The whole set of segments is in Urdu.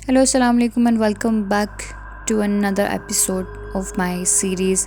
Hello, assalamu alaikum and welcome back to another episode of my series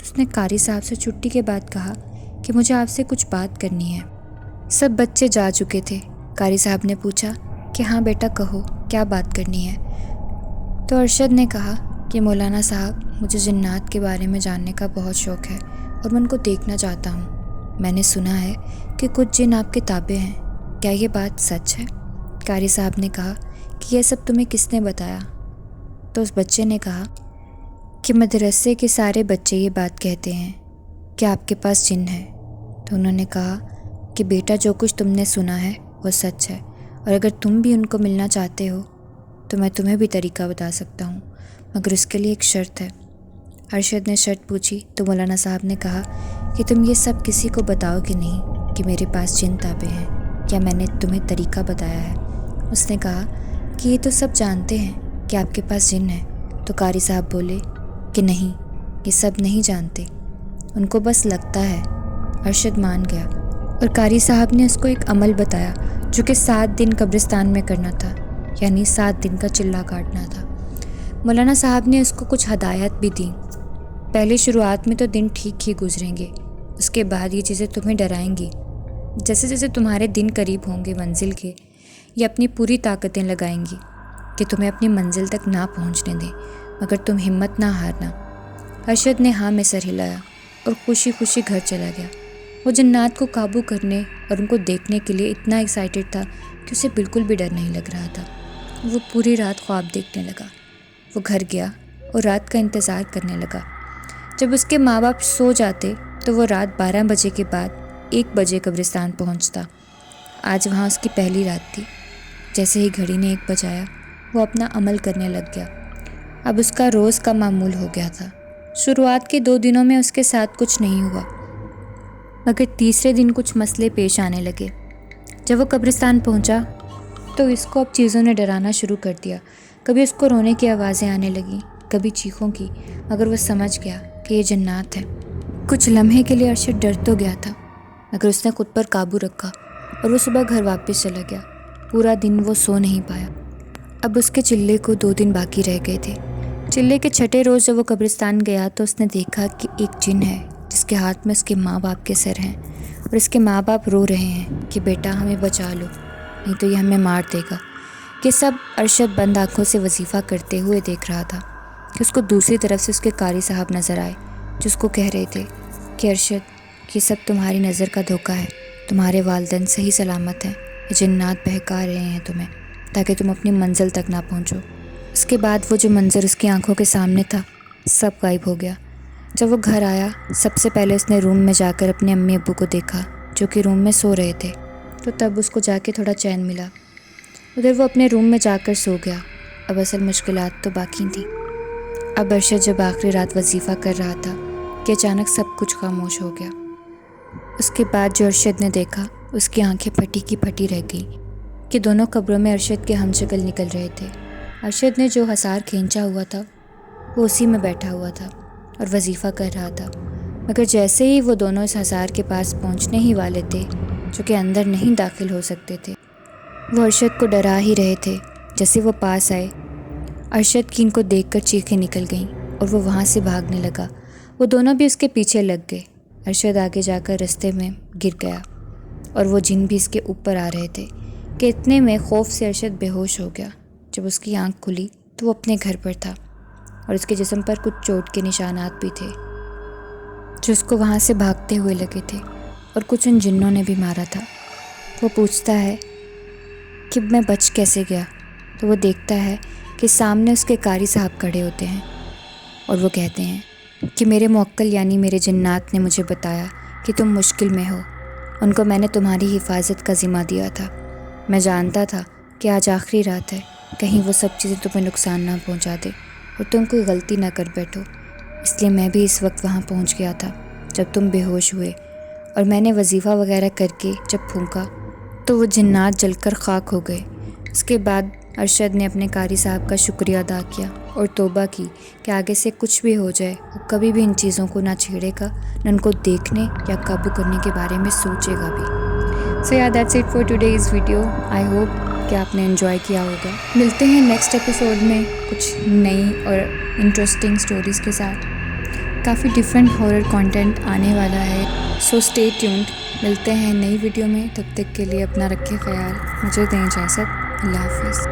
تو اس نے قاری صاحب سے چھٹی کے بعد کہا کہ مجھے آپ سے کچھ بات کرنی ہے۔ سب بچے جا چکے تھے۔ قاری صاحب نے پوچھا کہ ہاں بیٹا کہو، کیا بات کرنی ہے؟ تو ارشد نے کہا کہ مولانا صاحب، مجھے جنات کے بارے میں جاننے کا بہت شوق ہے اور میں ان کو دیکھنا چاہتا ہوں۔ میں نے سنا ہے کہ کچھ جن آپ کے تابع ہیں، کیا یہ بات سچ ہے؟ قاری صاحب نے کہا کہ یہ سب تمہیں کس نے بتایا؟ تو اس بچے نے کہا کہ مدرسے کے سارے بچے یہ بات کہتے ہیں کہ آپ کے پاس جن ہے۔ تو انہوں نے کہا کہ بیٹا، جو کچھ تم نے سنا ہے وہ سچ ہے، اور اگر تم بھی ان کو ملنا چاہتے ہو تو میں تمہیں بھی طریقہ بتا سکتا ہوں، مگر اس کے لیے ایک شرط ہے۔ ارشد نے شرط پوچھی تو مولانا صاحب نے کہا کہ تم یہ سب کسی کو بتاؤ کہ نہیں کہ میرے پاس جن تابع ہیں، کیا میں نے تمہیں طریقہ بتایا ہے؟ اس نے کہا کہ یہ تو سب جانتے ہیں کہ آپ کے پاس جن ہے۔ تو قاری صاحب بولے کہ نہیں، یہ سب نہیں جانتے، ان کو بس لگتا ہے۔ ارشد مان گیا اور قاری صاحب نے اس کو ایک عمل بتایا جو کہ 7 دن قبرستان میں کرنا تھا، یعنی 7 دن کا چلہ کاٹنا تھا۔ مولانا صاحب نے اس کو کچھ ہدایت بھی دیں۔ پہلے شروعات میں تو دن ٹھیک ہی گزریں گے، اس کے بعد یہ چیزیں تمہیں ڈرائیں گی۔ جیسے جیسے تمہارے دن قریب ہوں گے منزل کے، یہ اپنی پوری طاقتیں لگائیں گی کہ تمہیں اپنی منزل تک نہ پہنچنے دیں، مگر تم ہمت نہ ہارنا۔ ارشد نے ہاں میں سر ہلایا اور خوشی خوشی گھر چلا گیا۔ وہ جنات کو قابو کرنے اور ان کو دیکھنے کے لیے اتنا ایکسائٹڈ تھا کہ اسے بالکل بھی ڈر نہیں لگ رہا تھا۔ وہ پوری رات خواب دیکھنے لگا۔ وہ گھر گیا اور رات کا انتظار کرنے لگا۔ جب اس کے ماں باپ سو جاتے تو وہ رات 12 بجے کے بعد 1 بجے قبرستان پہنچتا۔ آج وہاں اس کی پہلی رات تھی۔ جیسے ہی گھڑی نے 1 بجایا، وہ اپنا عمل کرنے لگ گیا۔ اب اس کا روز کا معمول ہو گیا تھا۔ شروعات کے 2 دنوں میں اس کے ساتھ کچھ نہیں ہوا، مگر تیسرے دن کچھ مسئلے پیش آنے لگے۔ جب وہ قبرستان پہنچا تو اس کو اب چیزوں نے ڈرانا شروع کر دیا۔ کبھی اس کو رونے کی آوازیں آنے لگیں، کبھی چیخوں کی، مگر وہ سمجھ گیا کہ یہ جنات ہے۔ کچھ لمحے کے لیے ارشد ڈر تو گیا تھا، مگر اس نے خود پر قابو رکھا اور وہ صبح گھر واپس چلا گیا۔ پورا دن وہ سو نہیں پایا۔ اب اس کے چلے کو 2 دن باقی رہ گئے تھے۔ چلے کے 6ٹھے روز جب وہ قبرستان گیا تو اس نے دیکھا کہ ایک جن ہے جس کے ہاتھ میں اس کے ماں باپ کے سر ہیں، اور اس کے ماں باپ رو رہے ہیں کہ بیٹا ہمیں بچا لو، نہیں تو یہ ہمیں مار دے گا۔ یہ سب ارشد بند آنکھوں سے وظیفہ کرتے ہوئے دیکھ رہا تھا کہ اس کو دوسری طرف سے اس کے قاری صاحب نظر آئے، جو اس کو کہہ رہے تھے کہ ارشد، یہ سب تمہاری نظر کا دھوکہ ہے، تمہارے والدین صحیح سلامت ہیں، یہ جنات بہکا رہے ہیں تمہیں تاکہ تم اپنی منزل تک نہ پہنچو۔ اس کے بعد وہ جو منظر اس کی آنکھوں کے سامنے تھا سب غائب ہو گیا۔ جب وہ گھر آیا، سب سے پہلے اس نے روم میں جا کر اپنے امی ابو کو دیکھا جو کہ روم میں سو رہے تھے، تو تب اس کو جا کے تھوڑا چین ملا۔ ادھر وہ اپنے روم میں جا کر سو گیا۔ اب اصل مشکلات تو باقی تھیں۔ اب ارشد جب آخری رات وظیفہ کر رہا تھا کہ اچانک سب کچھ خاموش ہو گیا۔ اس کے بعد جو ارشد نے دیکھا، اس کی آنکھیں پھٹی کی پھٹی رہ گئیں کہ دونوں قبروں میں ارشد کے ہم شکل نکل رہے تھے۔ ارشد نے جو حصار کھینچا ہوا تھا وہ اسی میں بیٹھا ہوا تھا اور وظیفہ کر رہا تھا، مگر جیسے ہی وہ دونوں اس حصار کے پاس پہنچنے ہی والے تھے جو کہ اندر نہیں داخل ہو سکتے تھے، وہ ارشد کو ڈرا ہی رہے تھے۔ جیسے وہ پاس آئے، ارشد کی ان کو دیکھ کر چیخیں نکل گئیں اور وہ وہاں سے بھاگنے لگا۔ وہ دونوں بھی اس کے پیچھے لگ گئے۔ ارشد آگے جا کر رستے میں گر گیا اور وہ جن بھی اس کے اوپر آ رہے تھے کہ اتنے میں خوف سے ارشد بے ہوش ہو گیا۔ جب اس کی آنکھ کھلی تو وہ اپنے گھر پر تھا اور اس کے جسم پر کچھ چوٹ کے نشانات بھی تھے جو اس کو وہاں سے بھاگتے ہوئے لگے تھے، اور کچھ ان جنوں نے بھی مارا تھا۔ وہ پوچھتا ہے کہ میں بچ کیسے گیا، تو وہ دیکھتا ہے کہ سامنے اس کے قاری صاحب کھڑے ہوتے ہیں اور وہ کہتے ہیں کہ میرے موکل یعنی میرے جنات نے مجھے بتایا کہ تم مشکل میں ہو، ان کو میں نے تمہاری حفاظت کا ذمہ دیا تھا۔ میں جانتا تھا کہ آج آخری رات ہے، کہیں وہ سب چیزیں تمہیں نقصان نہ پہنچا دے اور تم کوئی غلطی نہ کر بیٹھو، اس لیے میں بھی اس وقت وہاں پہنچ گیا تھا جب تم بے ہوش ہوئے، اور میں نے وظیفہ وغیرہ کر کے جب پھونکا تو وہ جنات جل کر خاک ہو گئے۔ اس کے بعد ارشد نے اپنے قاری صاحب کا شکریہ ادا کیا اور توبہ کی کہ آگے سے کچھ بھی ہو جائے وہ کبھی بھی ان چیزوں کو نہ چھیڑے گا، نہ ان کو دیکھنے یا قابو کرنے کے بارے میں سوچے گا بھی۔ So yeah, that's it for today's video. I hope کہ آپ نے انجوائے کیا ہوگا۔ ملتے ہیں نیکسٹ ایپیسوڈ میں کچھ نئی اور انٹرسٹنگ سٹوریز کے ساتھ۔ کافی ڈفرینٹ ہارر کانٹینٹ آنے والا ہے، سو اسٹے ٹیونڈ. ملتے ہیں نئی ویڈیو میں، تب تک کے لیے اپنا رکھے خیال. مجھے دیں اجازت. اللہ حافظ.